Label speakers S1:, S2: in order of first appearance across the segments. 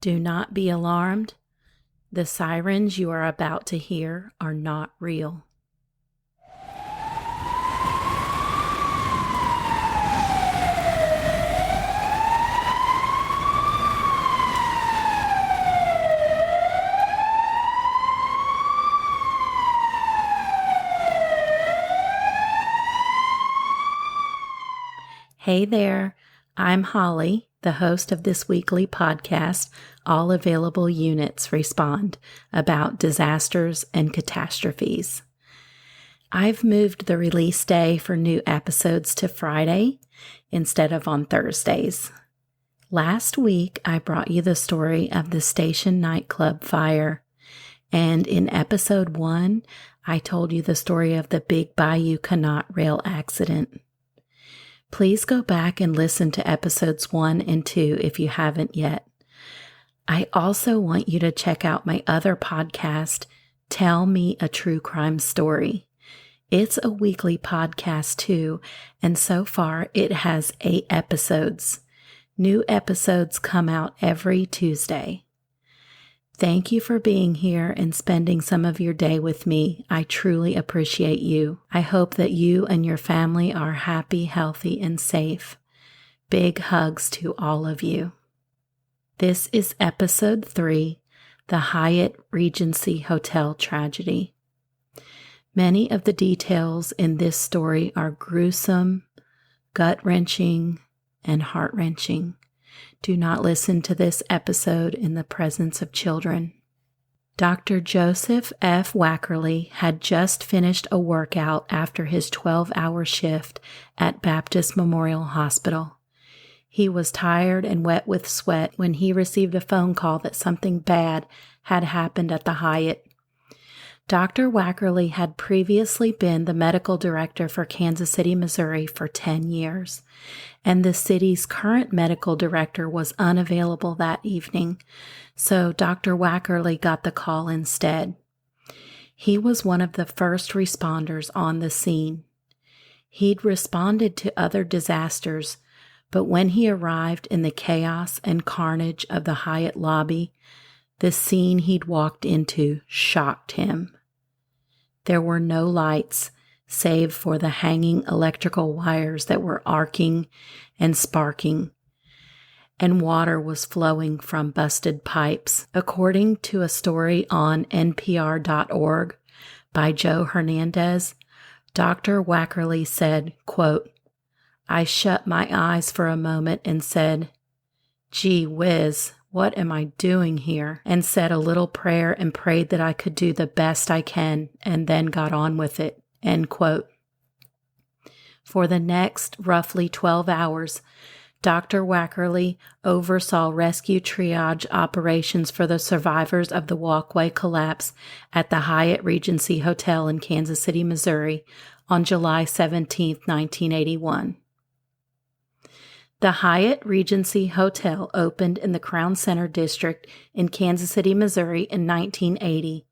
S1: Do not be alarmed. The sirens you are about to hear are not real. Hey there, I'm Holly, the host of this weekly podcast, All Available Units Respond, about disasters and catastrophes. I've moved the release day for new episodes to Friday instead of on Thursdays. Last week, I brought you the story of the station nightclub fire, and in episode 1, I told you the story of the Big Bayou Canot rail accident. Please go back and listen to episodes 1 and 2 if you haven't yet. I also want you to check out my other podcast, Tell Me a True Crime Story. It's a weekly podcast too, and so far it has 8 episodes. New episodes come out every Tuesday. Thank you for being here and spending some of your day with me. I truly appreciate you. I hope that you and your family are happy, healthy, and safe. Big hugs to all of you. This is episode 3, the Hyatt Regency Hotel tragedy. Many of the details in this story are gruesome, gut-wrenching, and heart-wrenching. Do not listen to this episode in the presence of children. Dr. Joseph F. Wackerly had just finished a workout after his 12-hour shift at Baptist Memorial Hospital. He was tired and wet with sweat when he received a phone call that something bad had happened at the Hyatt. Dr. Wackerly had previously been the medical director for Kansas City, Missouri for 10 years, and the city's current medical director was unavailable that evening, so Dr. Wackerly got the call instead. He was one of the first responders on the scene. He'd responded to other disasters, but when he arrived in the chaos and carnage of the Hyatt lobby, the scene he'd walked into shocked him. There were no lights, save for the hanging electrical wires that were arcing and sparking, and water was flowing from busted pipes. According to a story on NPR.org by Joe Hernandez, Dr. Wackerly said, quote, "I shut my eyes for a moment and said, 'Gee whiz, what am I doing here?' and said a little prayer and prayed that I could do the best I can and then got on with it." End quote. For the next roughly 12 hours, Dr. Wackerly oversaw rescue triage operations for the survivors of the walkway collapse at the Hyatt Regency Hotel in Kansas City, Missouri on July 17, 1981. The Hyatt Regency Hotel opened in the Crown Center District in Kansas City, Missouri in 1980.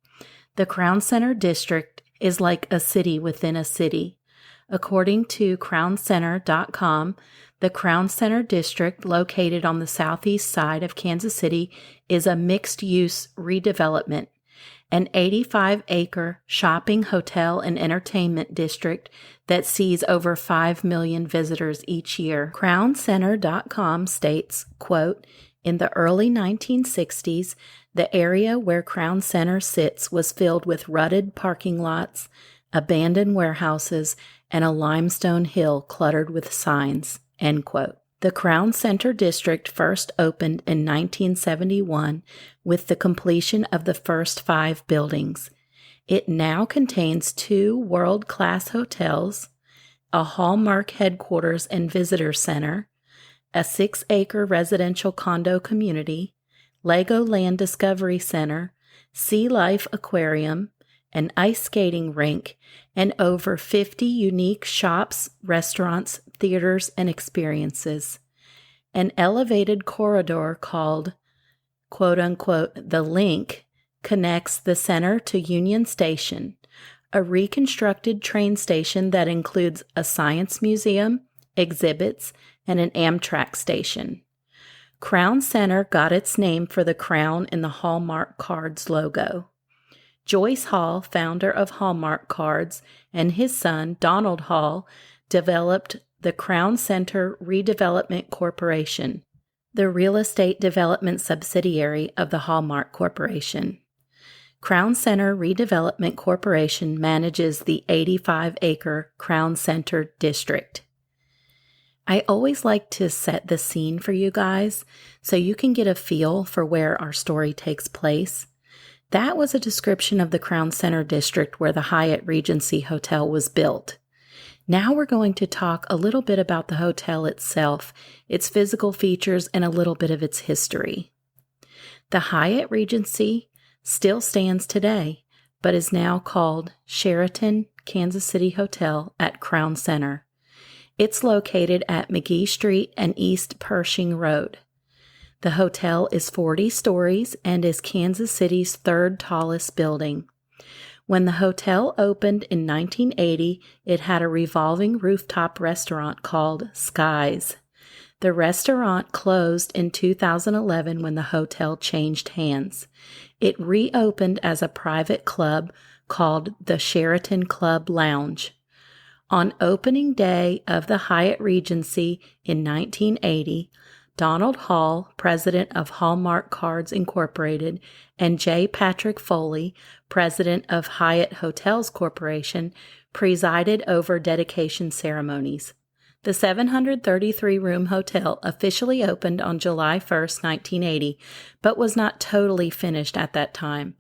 S1: The Crown Center District is like a city within a city. According to crowncenter.com, the Crown Center District, located on the southeast side of Kansas City, is a mixed-use redevelopment, an 85-acre shopping, hotel, and entertainment district that sees over 5 million visitors each year. CrownCenter.com states, quote, "In the early 1960s, the area where Crown Center sits was filled with rutted parking lots, abandoned warehouses, and a limestone hill cluttered with signs." End quote. The Crown Center District first opened in 1971 with the completion of the first 5 buildings. It now contains 2 world-class hotels, a Hallmark headquarters and visitor center, a 6-acre residential condo community, Legoland Discovery Center, Sea Life Aquarium, an ice skating rink, and over 50 unique shops, restaurants, theaters, and experiences. An elevated corridor called, quote-unquote, the Link, connects the center to Union Station, a reconstructed train station that includes a science museum, exhibits, and an Amtrak station. Crown Center got its name for the crown in the Hallmark Cards logo. Joyce Hall, founder of Hallmark Cards, and his son, Donald Hall, developed the Crown Center Redevelopment Corporation, the real estate development subsidiary of the Hallmark Corporation. Crown Center Redevelopment Corporation manages the 85-acre Crown Center district. I always like to set the scene for you guys so you can get a feel for where our story takes place. That was a description of the Crown Center district where the Hyatt Regency Hotel was built. Now we're going to talk a little bit about the hotel itself, its physical features, and a little bit of its history. The Hyatt Regency still stands today, but is now called Sheraton Kansas City Hotel at Crown Center. It's located at McGee Street and East Pershing Road. The hotel is 40 stories and is Kansas City's third tallest building. When the hotel opened in 1980, it had a revolving rooftop restaurant called Skies. The restaurant closed in 2011 when the hotel changed hands. It reopened as a private club called the Sheraton Club Lounge. On opening day of the Hyatt Regency in 1980, Donald Hall, president of Hallmark Cards Incorporated, and J. Patrick Foley, president of Hyatt Hotels Corporation, presided over dedication ceremonies. The 733-room hotel officially opened on July 1, 1980, but was not totally finished at that time.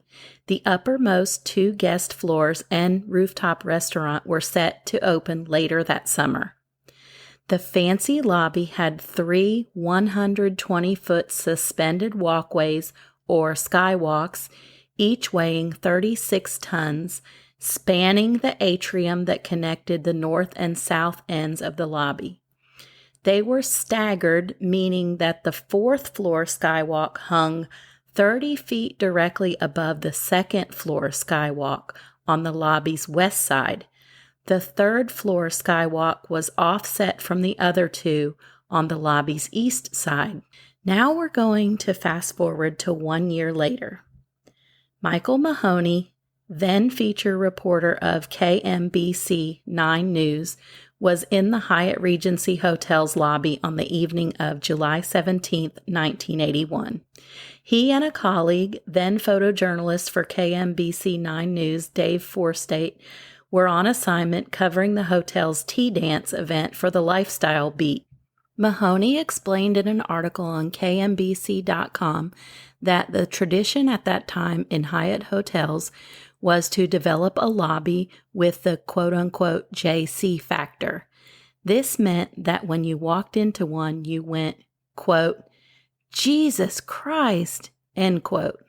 S1: The uppermost 2 guest floors and rooftop restaurant were set to open later that summer. The fancy lobby had 3 120-foot suspended walkways, or skywalks, each weighing 36 tons, spanning the atrium that connected the north and south ends of the lobby. They were staggered, meaning that the 4th floor skywalk hung 30 feet directly above the 2nd floor skywalk on the lobby's west side. The 3rd floor skywalk was offset from the other 2 on the lobby's east side. Now we're going to fast forward to 1 year later. Michael Mahoney, then feature reporter of KMBC 9 News, was in the Hyatt Regency Hotel's lobby on the evening of July 17, 1981. He and a colleague, then photojournalist for KMBC 9 News, Dave Forstate, were on assignment covering the hotel's tea dance event for the Lifestyle Beat. Mahoney explained in an article on KMBC.com that the tradition at that time in Hyatt hotels was to develop a lobby with the quote-unquote JC factor. This meant that when you walked into one, you went, quote, "Jesus Christ," end quote.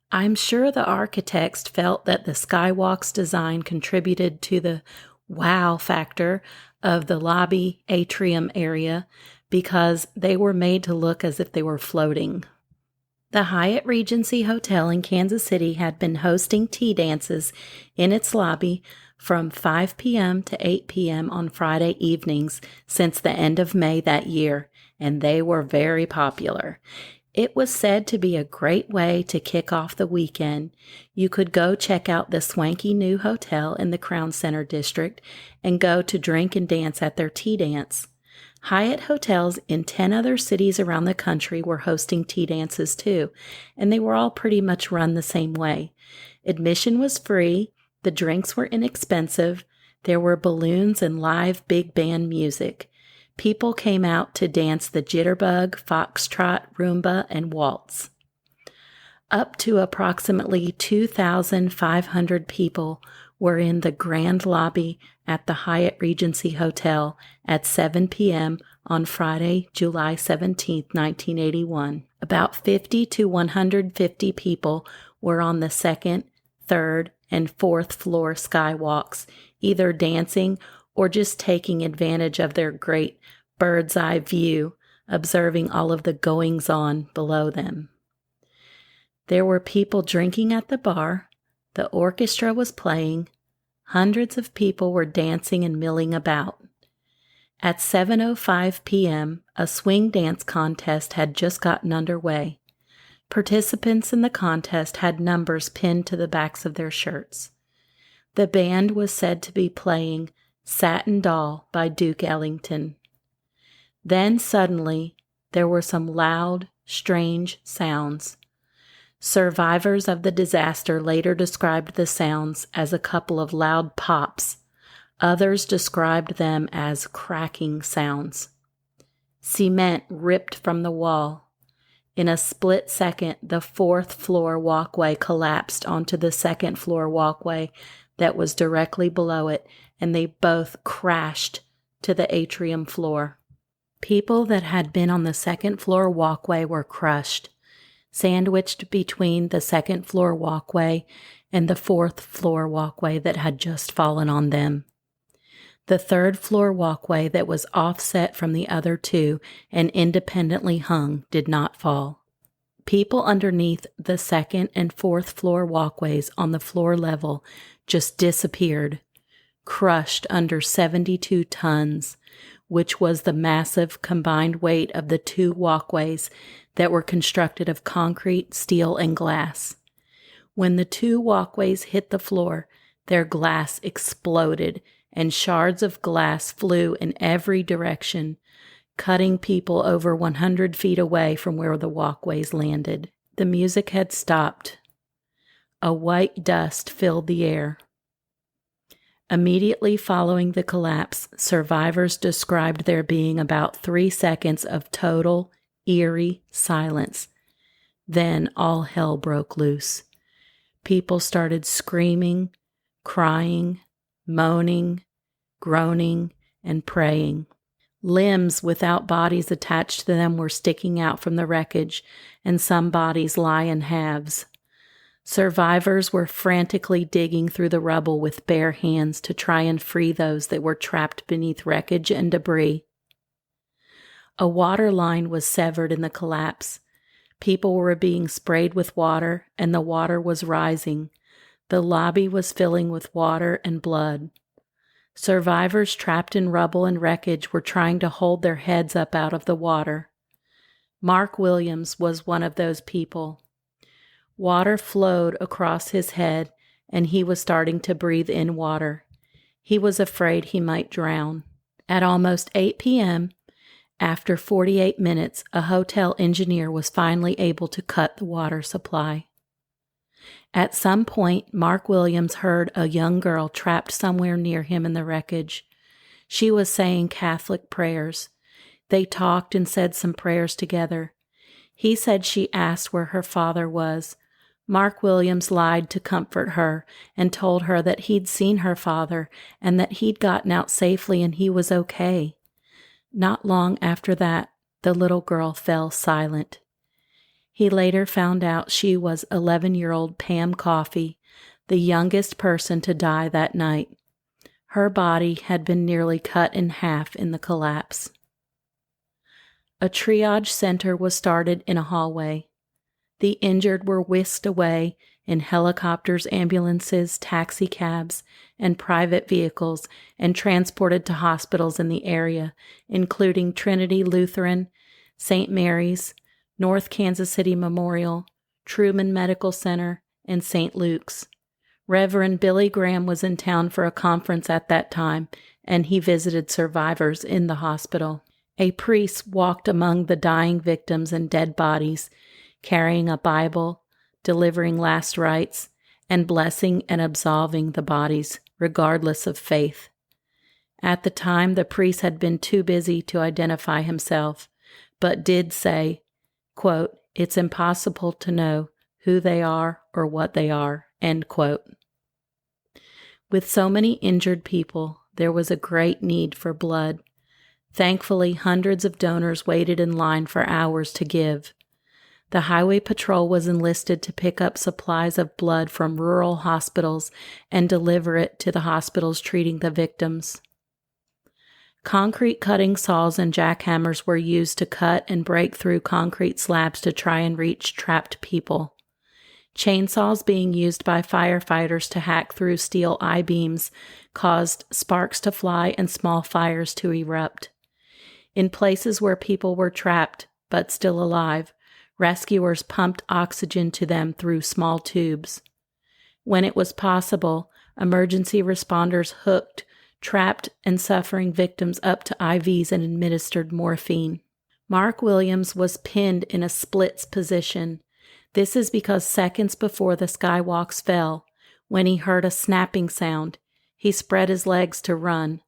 S1: I'm sure the architects felt that the skywalk's design contributed to the wow factor of the lobby atrium area because they were made to look as if they were floating. The Hyatt Regency Hotel in Kansas City had been hosting tea dances in its lobby from 5 p.m. to 8 p.m. on Friday evenings since the end of May that year, and they were very popular. It was said to be a great way to kick off the weekend. You could go check out the swanky new hotel in the Crown Center district and go to drink and dance at their tea dance. Hyatt hotels in 10 other cities around the country were hosting tea dances too, and they were all pretty much run the same way. Admission was free, the drinks were inexpensive, there were balloons and live big band music. People came out to dance the jitterbug, foxtrot, rumba, and waltz. Up to approximately 2,500 people were in the grand lobby at the Hyatt Regency Hotel at 7 p.m. on Friday, July 17, 1981. About 50 to 150 people were on the 2nd, 3rd, and 4th floor skywalks, either dancing or just taking advantage of their great bird's eye view, observing all of the goings-on below them. There were people drinking at the bar, the orchestra was playing, hundreds of people were dancing and milling about. At 7:05 p.m., a swing dance contest had just gotten underway. Participants in the contest had numbers pinned to the backs of their shirts. The band was said to be playing Satin Doll by Duke Ellington. Then suddenly, there were some loud, strange sounds. Survivors of the disaster later described the sounds as a couple of loud pops. Others described them as cracking sounds. Cement ripped from the wall. In a split second, the fourth-floor walkway collapsed onto the second-floor walkway that was directly below it, and they both crashed to the atrium floor. People that had been on the second-floor walkway were crushed, sandwiched between the second-floor walkway and the fourth-floor walkway that had just fallen on them. The third-floor walkway that was offset from the other two and independently hung did not fall. People underneath the second and fourth-floor walkways on the floor level just disappeared, crushed under 72 tons, which was the massive combined weight of the two walkways that were constructed of concrete, steel, and glass. When the two walkways hit the floor, their glass exploded, and shards of glass flew in every direction, cutting people over 100 feet away from where the walkways landed. The music had stopped. A white dust filled the air. Immediately following the collapse, survivors described there being about 3 seconds of total, eerie silence. Then all hell broke loose. People started screaming, crying, moaning, groaning, and praying. Limbs without bodies attached to them were sticking out from the wreckage, and some bodies lie in halves. Survivors were frantically digging through the rubble with bare hands to try and free those that were trapped beneath wreckage and debris. A water line was severed in the collapse. People were being sprayed with water, and the water was rising. The lobby was filling with water and blood. Survivors trapped in rubble and wreckage were trying to hold their heads up out of the water. Mark Williams was one of those people. Water flowed across his head, and he was starting to breathe in water. He was afraid he might drown. At almost 8 p.m., after 48 minutes, a hotel engineer was finally able to cut the water supply. At some point, Mark Williams heard a young girl trapped somewhere near him in the wreckage. She was saying Catholic prayers. They talked and said some prayers together. He said she asked where her father was. Mark Williams lied to comfort her and told her that he'd seen her father and that he'd gotten out safely and he was okay. Not long after that, the little girl fell silent. He later found out she was 11-year-old Pam Coffey, the youngest person to die that night. Her body had been nearly cut in half in the collapse. A triage center was started in a hallway. The injured were whisked away in helicopters, ambulances, taxi cabs, and private vehicles and transported to hospitals in the area, including Trinity Lutheran, St. Mary's, North Kansas City Memorial, Truman Medical Center, and St. Luke's. Reverend Billy Graham was in town for a conference at that time, and he visited survivors in the hospital. A priest walked among the dying victims and dead bodies, carrying a Bible, delivering last rites, and blessing and absolving the bodies, regardless of faith. At the time, the priest had been too busy to identify himself, but did say, quote, "It's impossible to know who they are or what they are," end quote. With so many injured people, there was a great need for blood. Thankfully, hundreds of donors waited in line for hours to give. The Highway Patrol was enlisted to pick up supplies of blood from rural hospitals and deliver it to the hospitals treating the victims. Concrete cutting saws and jackhammers were used to cut and break through concrete slabs to try and reach trapped people. Chainsaws being used by firefighters to hack through steel I-beams caused sparks to fly and small fires to erupt. In places where people were trapped but still alive, rescuers pumped oxygen to them through small tubes. When it was possible, emergency responders hooked trapped and suffering victims up to IVs and administered morphine. Mark Williams was pinned in a splits position. This is because seconds before the skywalks fell, when he heard a snapping sound, he spread his legs to run.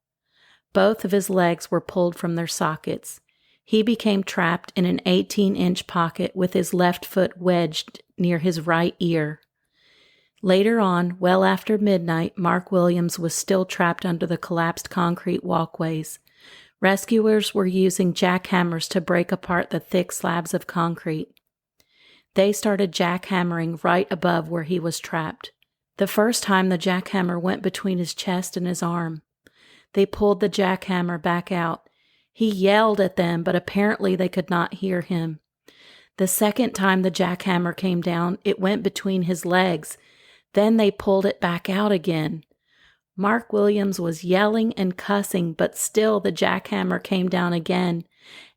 S1: Both of his legs were pulled from their sockets. He became trapped in an 18-inch pocket with his left foot wedged near his right ear. Later on, well after midnight, Mark Williams was still trapped under the collapsed concrete walkways. Rescuers were using jackhammers to break apart the thick slabs of concrete. They started jackhammering right above where he was trapped. The first time the jackhammer went between his chest and his arm. They pulled the jackhammer back out. He yelled at them, but apparently they could not hear him. The second time the jackhammer came down, it went between his legs. Then they pulled it back out again. Mark Williams was yelling and cussing, but still the jackhammer came down again,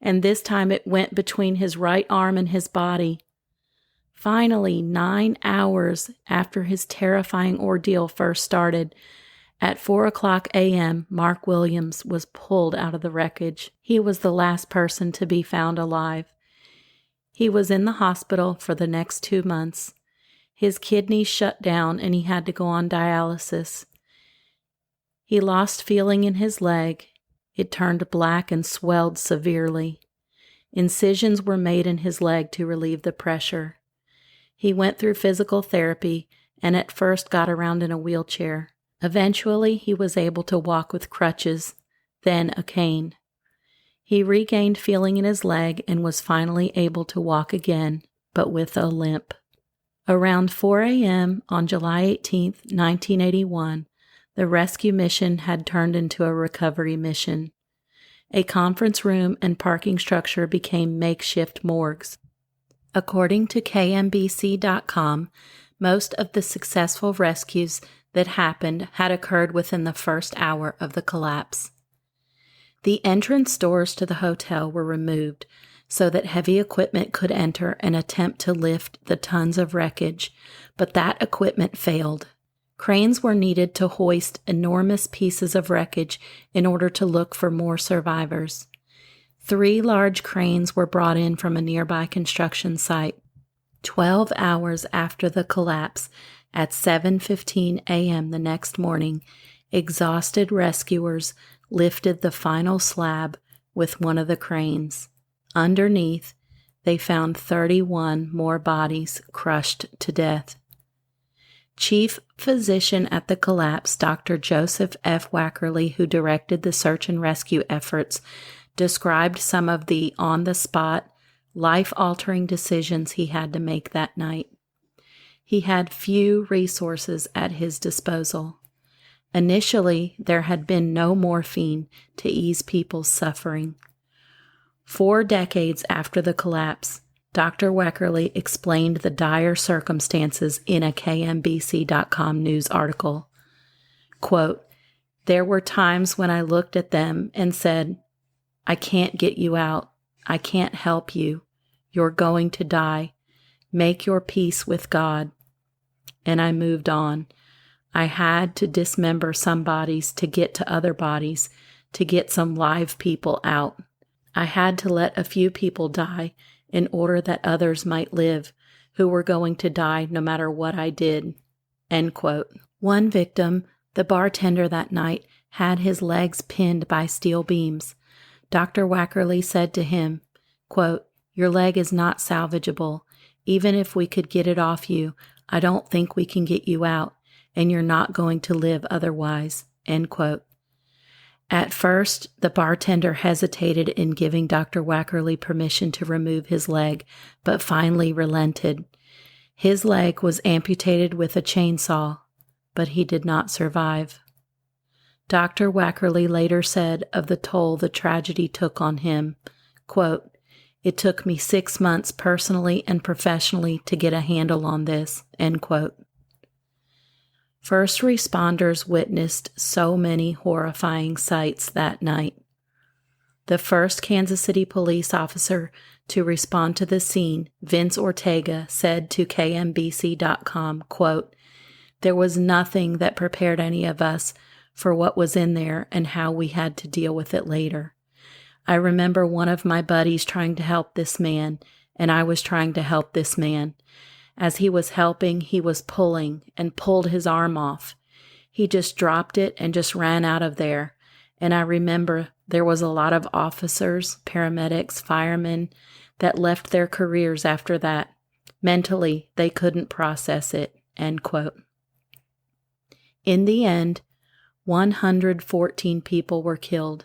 S1: and this time it went between his right arm and his body. Finally, 9 hours after his terrifying ordeal first started, at 4:00 a.m., Mark Williams was pulled out of the wreckage. He was the last person to be found alive. He was in the hospital for the next 2 months. His kidneys shut down and he had to go on dialysis. He lost feeling in his leg. It turned black and swelled severely. Incisions were made in his leg to relieve the pressure. He went through physical therapy and at first got around in a wheelchair. Eventually, he was able to walk with crutches, then a cane. He regained feeling in his leg and was finally able to walk again, but with a limp. Around 4 a.m. on July 18, 1981, the rescue mission had turned into a recovery mission. A conference room and parking structure became makeshift morgues. According to KMBC.com, most of the successful rescues that happened had occurred within the first hour of the collapse. The entrance doors to the hotel were removed so that heavy equipment could enter and attempt to lift the tons of wreckage, but that equipment failed. Cranes were needed to hoist enormous pieces of wreckage in order to look for more survivors. 3 large cranes were brought in from a nearby construction site. 12 hours after the collapse, at 7:15 a.m. the next morning, exhausted rescuers lifted the final slab with one of the cranes. Underneath, they found 31 more bodies crushed to death. Chief physician at the collapse, Dr. Joseph F. Wackerly, who directed the search and rescue efforts, described some of the on-the-spot, life-altering decisions he had to make that night. He had few resources at his disposal. Initially, there had been no morphine to ease people's suffering. 4 decades after the collapse, Dr. Weckerly explained the dire circumstances in a KMBC.com news article. Quote, "There were times when I looked at them and said, 'I can't get you out. I can't help you. You're going to die. Make your peace with God.' And I moved on. I had to dismember some bodies to get to other bodies, to get some live people out. I had to let a few people die in order that others might live who were going to die no matter what I did." End quote. One victim, the bartender that night, had his legs pinned by steel beams. Dr. Wackerly said to him, quote, "Your leg is not salvageable. Even if we could get it off you, I don't think we can get you out, and you're not going to live otherwise." End quote. At first, the bartender hesitated in giving Dr. Wackerly permission to remove his leg, but finally relented. His leg was amputated with a chainsaw, but he did not survive. Dr. Wackerly later said of the toll the tragedy took on him, quote, It took me 6 months personally and professionally to get a handle on this, end quote. First responders witnessed so many horrifying sights that night. The first Kansas City police officer to respond to the scene, Vince Ortega, said to KMBC.com, quote, "There was nothing that prepared any of us for what was in there and how we had to deal with it later. I remember one of my buddies trying to help this man, and I was trying to help this man. As he was helping, he was pulling and pulled his arm off. He just dropped it and just ran out of there. And I remember there was a lot of officers, paramedics, firemen that left their careers after that. Mentally, they couldn't process it," end quote. In the end, 114 people were killed,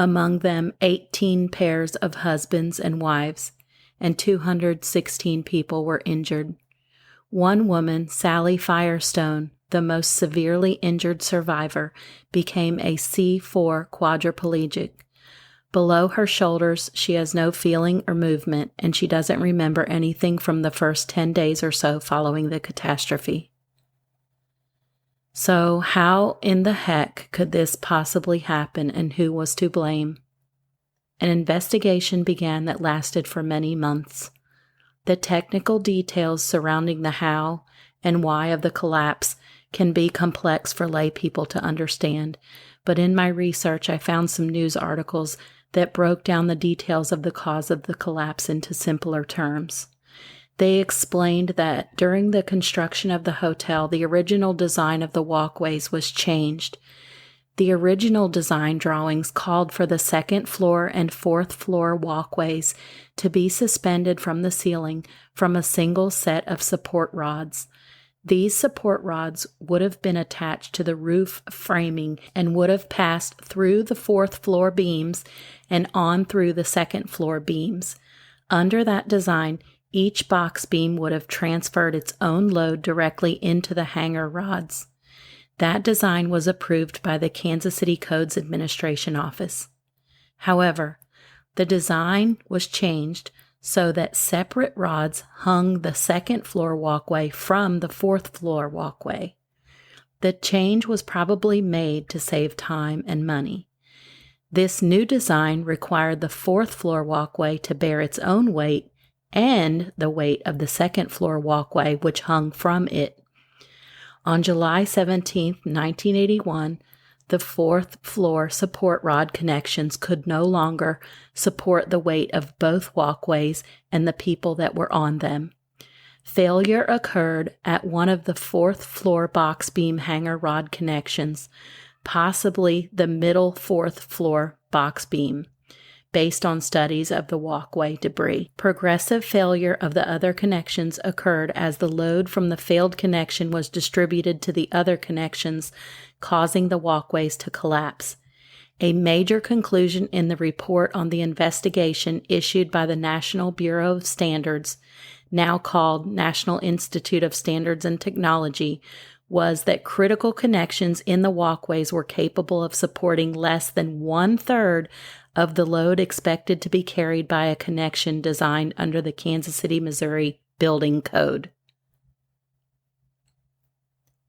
S1: among them 18 pairs of husbands and wives, and 216 people were injured. One woman, Sally Firestone, the most severely injured survivor, became a C4 quadriplegic. Below her shoulders, she has no feeling or movement, and she doesn't remember anything from the first 10 days or so following the catastrophe. So how in the heck could this possibly happen, and who was to blame? An investigation began that lasted for many months. The technical details surrounding the how and why of the collapse can be complex for lay people to understand, but in my research I found some news articles that broke down the details of the cause of the collapse into simpler terms. They explained that during the construction of the hotel, the original design of the walkways was changed. The original design drawings called for the second floor and fourth floor walkways to be suspended from the ceiling from a single set of support rods. These support rods would have been attached to the roof framing and would have passed through the fourth floor beams and on through the second floor beams. Under that design, each box beam would have transferred its own load directly into the hanger rods. That design was approved by the Kansas City Codes Administration Office. However, the design was changed so that separate rods hung the second floor walkway from the fourth floor walkway. The change was probably made to save time and money. This new design required the fourth floor walkway to bear its own weight and the weight of the second floor walkway which hung from it. On July 17, 1981, the fourth floor support rod connections could no longer support the weight of both walkways and the people that were on them. Failure occurred at one of the fourth floor box beam hanger rod connections, possibly the middle fourth floor box beam, based on studies of the walkway debris. Progressive failure of the other connections occurred as the load from the failed connection was distributed to the other connections, causing the walkways to collapse. A major conclusion in the report on the investigation issued by the National Bureau of Standards, now called National Institute of Standards and Technology, was that critical connections in the walkways were capable of supporting less than 1/3 of the load expected to be carried by a connection designed under the Kansas City, Missouri Building Code.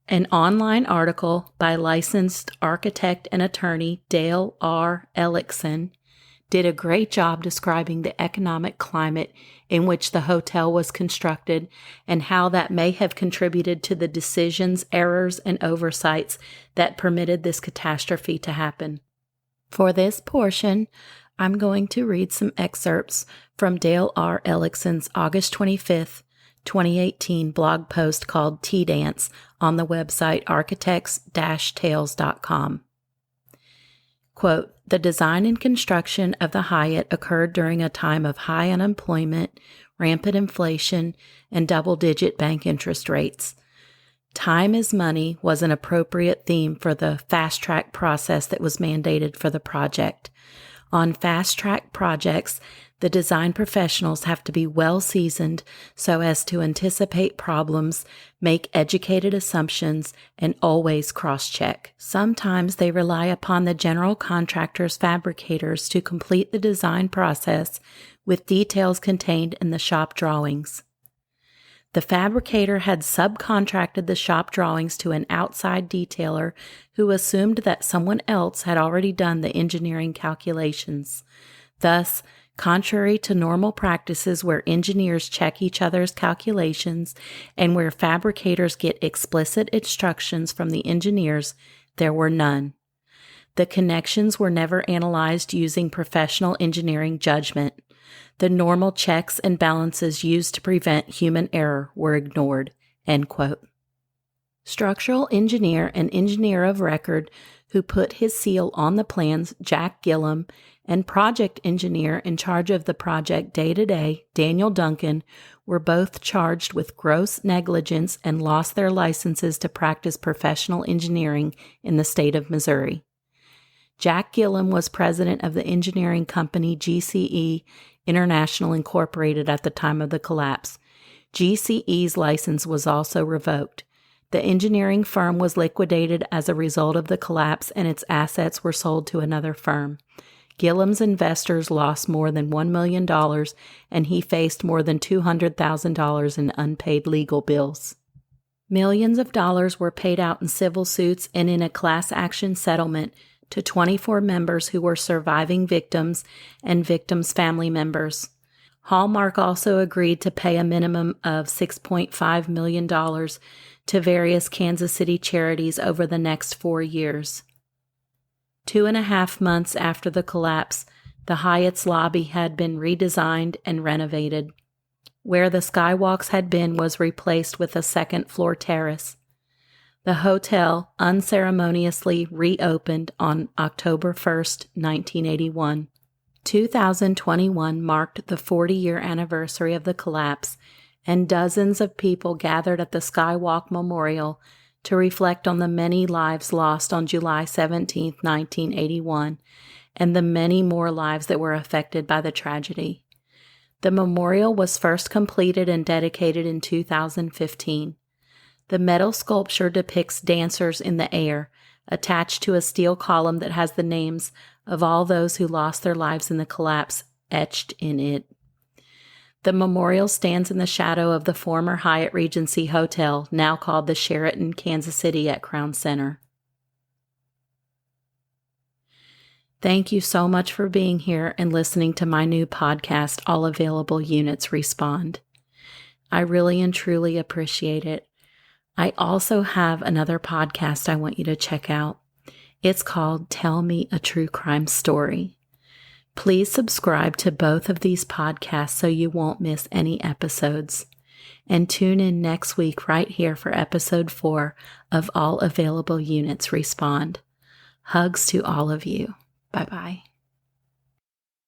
S1: An online article by licensed architect and attorney Dale R. Ellickson did a great job describing the economic climate in which the hotel was constructed and how that may have contributed to the decisions, errors, and oversights that permitted this catastrophe to happen. For this portion, I'm going to read some excerpts from Dale R. Ellickson's August 25th, 2018 blog post called Tea Dance on the website architects-tales.com. Quote, "The design and construction of the Hyatt occurred during a time of high unemployment, rampant inflation, and double-digit bank interest rates. Time is money was an appropriate theme for the fast-track process that was mandated for the project. On fast-track projects, The design professionals have to be well seasoned so as to anticipate problems, make educated assumptions, and always cross-check. Sometimes they rely upon the general contractor's fabricators to complete the design process with details contained in the shop drawings. The fabricator had subcontracted the shop drawings to an outside detailer who assumed that someone else had already done the engineering calculations. Thus, contrary to normal practices where engineers check each other's calculations and where fabricators get explicit instructions from the engineers, there were none. The connections were never analyzed using professional engineering judgment. The normal checks and balances used to prevent human error were ignored." End quote. Structural engineer and engineer of record who put his seal on the plans, Jack Gillum, and project engineer in charge of the project day-to-day, Daniel Duncan, were both charged with gross negligence and lost their licenses to practice professional engineering in the state of Missouri. Jack Gillum was president of the engineering company GCE International Incorporated at the time of the collapse. GCE's license was also revoked. The engineering firm was liquidated as a result of the collapse, and its assets were sold to another firm. Gillum's investors lost more than $1 million, and he faced more than $200,000 in unpaid legal bills. Millions of dollars were paid out in civil suits and in a class action settlement to 24 members who were surviving victims and victims' family members. Hallmark also agreed to pay a minimum of $6.5 million to various Kansas City charities over the next 4 years. 2.5 months after the collapse, the Hyatt's lobby had been redesigned and renovated. Where the skywalks had been was replaced with a second-floor terrace. The hotel unceremoniously reopened on October 1st, 1981. 2021 marked the 40-year anniversary of the collapse, and dozens of people gathered at the Skywalk Memorial to reflect on the many lives lost on July 17, 1981, and the many more lives that were affected by the tragedy. The memorial was first completed and dedicated in 2015. The metal sculpture depicts dancers in the air, attached to a steel column that has the names of all those who lost their lives in the collapse etched in it. The memorial stands in the shadow of the former Hyatt Regency Hotel, now called the Sheraton Kansas City at Crown Center. Thank you so much for being here and listening to my new podcast, All Available Units Respond. I really and truly appreciate it. I also have another podcast I want you to check out. It's called Tell Me a True Crime Story. Please subscribe to both of these podcasts so you won't miss any episodes. And tune in next week right here for episode 4 of All Available Units Respond. Hugs to all of you. Bye-bye.